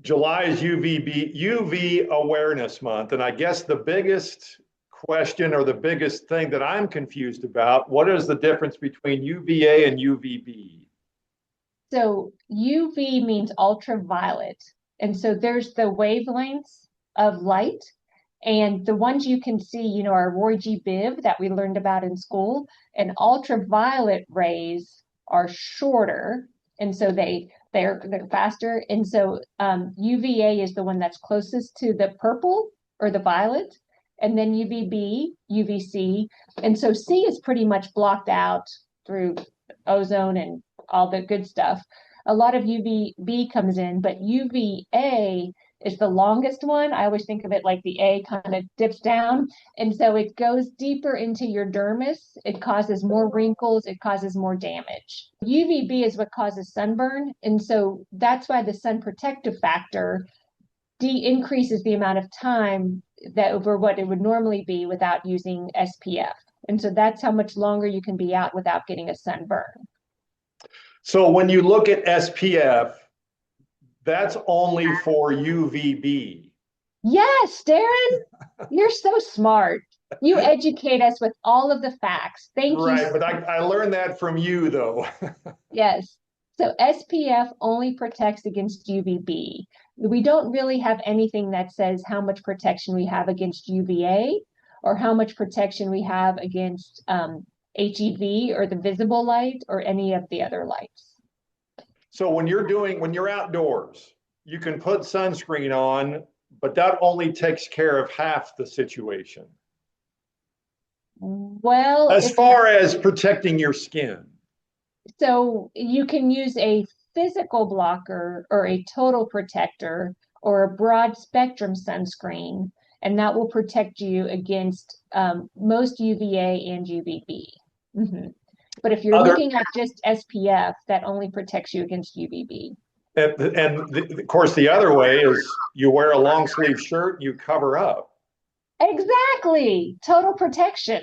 July is UV Awareness Month, and I guess the biggest question or the biggest thing that I'm confused about, what is the difference between UVA and UVB? So UV means ultraviolet. And so there's the wavelengths of light. And the ones you can see, are Roy G. Biv that we learned about in school. And ultraviolet rays are shorter. And so they're faster. And so UVA is the one that's closest to the purple or the violet. And then UVB, UVC. And so C is pretty much blocked out through ozone and all the good stuff. A lot of UVB comes in, but UVA is the longest one. I always think of it like the A kind of dips down. And so it goes deeper into your dermis. It causes more wrinkles. It causes more damage. UVB is what causes sunburn. And so that's why the sun protective factor increases the amount of time that over what it would normally be without using SPF. And so that's how much longer you can be out without getting a sunburn. So when you look at SPF, that's only for UVB. Yes, Daren, you're so smart. You educate us with all of the facts. Thank you. Right, but I learned that from you though. Yes. So SPF only protects against UVB. We don't really have anything that says how much protection we have against UVA or how much protection we have against HEV or the visible light or any of the other lights. So when you're outdoors, you can put sunscreen on, but that only takes care of half the situation. Well, As far as protecting your skin. so you can use a physical blocker or a total protector or a broad spectrum sunscreen, and that will protect you against most UVA and UVB. hmm But if you're Other looking at just SPF, that only protects you against UVB. of course, the other way is you wear a long sleeve shirt, you cover up. Exactly. Total protection.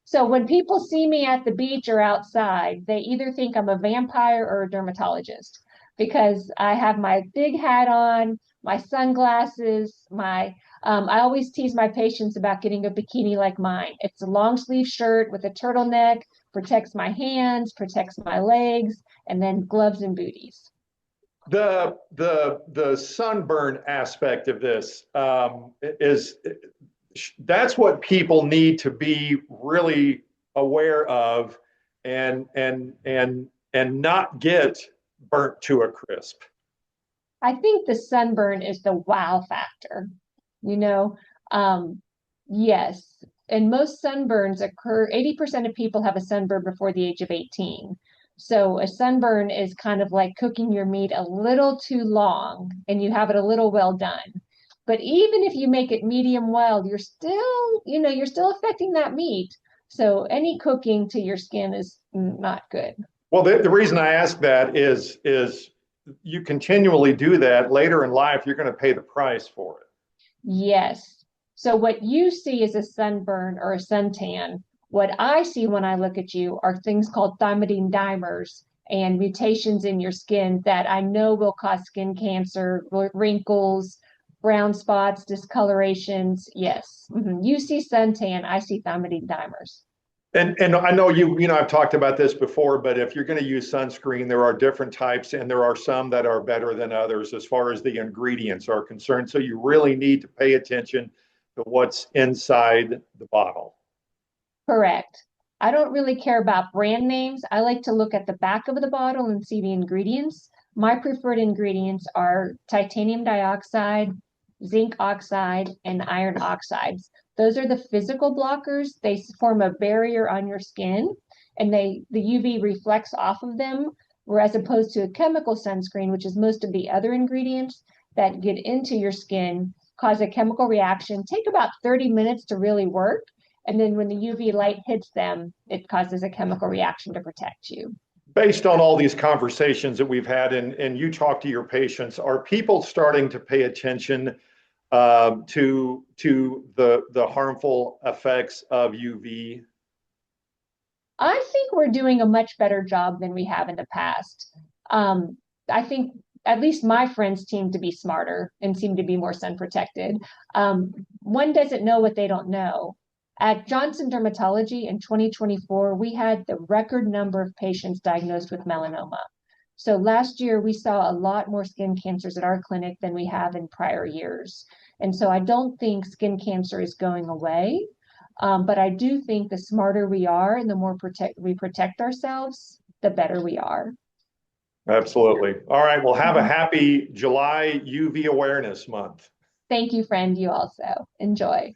So when people see me at the beach or outside, they either think I'm a vampire or a dermatologist because I have my big hat on, my sunglasses, I always tease my patients about getting a bikini like mine. It's a long sleeve shirt with a turtleneck, protects my hands, protects my legs, and then gloves and booties. The sunburn aspect of this is that's what people need to be really aware of and not get burnt to a crisp. I think the sunburn is the wow factor. You know, um, yes. And most sunburns occur, 80% of people have a sunburn before the age of 18. So a sunburn is kind of like cooking your meat a little too long and you have it a little well done. But even if you make it medium well, you're still affecting that meat. So any cooking to your skin is not good. Well, the reason I ask that is you continually do that later in life, you're going to pay the price for it. Yes. So what you see is a sunburn or a suntan. What I see when I look at you are things called thymidine dimers and mutations in your skin that I know will cause skin cancer, wrinkles, brown spots, discolorations. Yes. You see suntan, I see thymidine dimers. And I know I've talked about this before, but if you're going to use sunscreen, there are different types, and there are some that are better than others as far as the ingredients are concerned. So you really need to pay attention to what's inside the bottle. Correct. I don't really care about brand names. I like to look at the back of the bottle and see the ingredients. My preferred ingredients are titanium dioxide, zinc oxide, and iron oxides. Those are the physical blockers. They form a barrier on your skin and the UV reflects off of them, whereas opposed to a chemical sunscreen, which is most of the other ingredients that get into your skin, cause a chemical reaction, take about 30 minutes to really work. And then when the UV light hits them, it causes a chemical reaction to protect you. Based on all these conversations that we've had, and you talk to your patients, are people starting to pay attention to the harmful effects of UV? I think we're doing a much better job than we have in the past. I think at least my friends seem to be smarter and seem to be more sun protected. One doesn't know what they don't know. At Johnson Dermatology in 2024, we had the record number of patients diagnosed with melanoma. So last year, we saw a lot more skin cancers at our clinic than we have in prior years. And so I don't think skin cancer is going away. But I do think the smarter we are and the more we protect ourselves, the better we are. Absolutely. All right. Well, have a Mhm. happy July UV Awareness Month. Thank you, friend. You also enjoy.